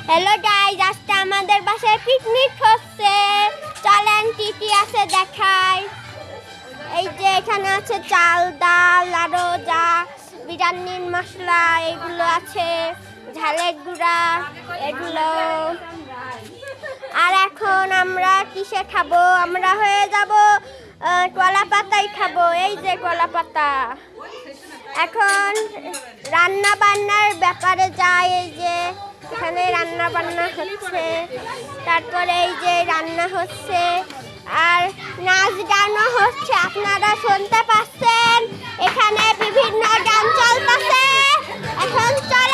Hello guys, আজকে আমাদের বাসায় পিকনিক হচ্ছে। চলেন কি কি আছে দেখাই। এই যে এখানে আছে চাল, ডাল, আরো যা বিরিয়ানির মশলা এগুলো আছে, ঝালের গুঁড়া এগুলো। আর এখন আমরা কিসে খাবো? আমরা হয়ে যাব কলা পাতাই খাবো। এই যে কলা পাতা। এখন রান্না বান্নার ব্যাপারে যাই। এই যে এখানে রান্না বান্না হচ্ছে, তারপরে এই যে রান্না হচ্ছে আর নাচ গানও হচ্ছে, আপনারা শুনতে পাচ্ছেন। এখানে বিভিন্ন গান চলতেছে। এখন চলে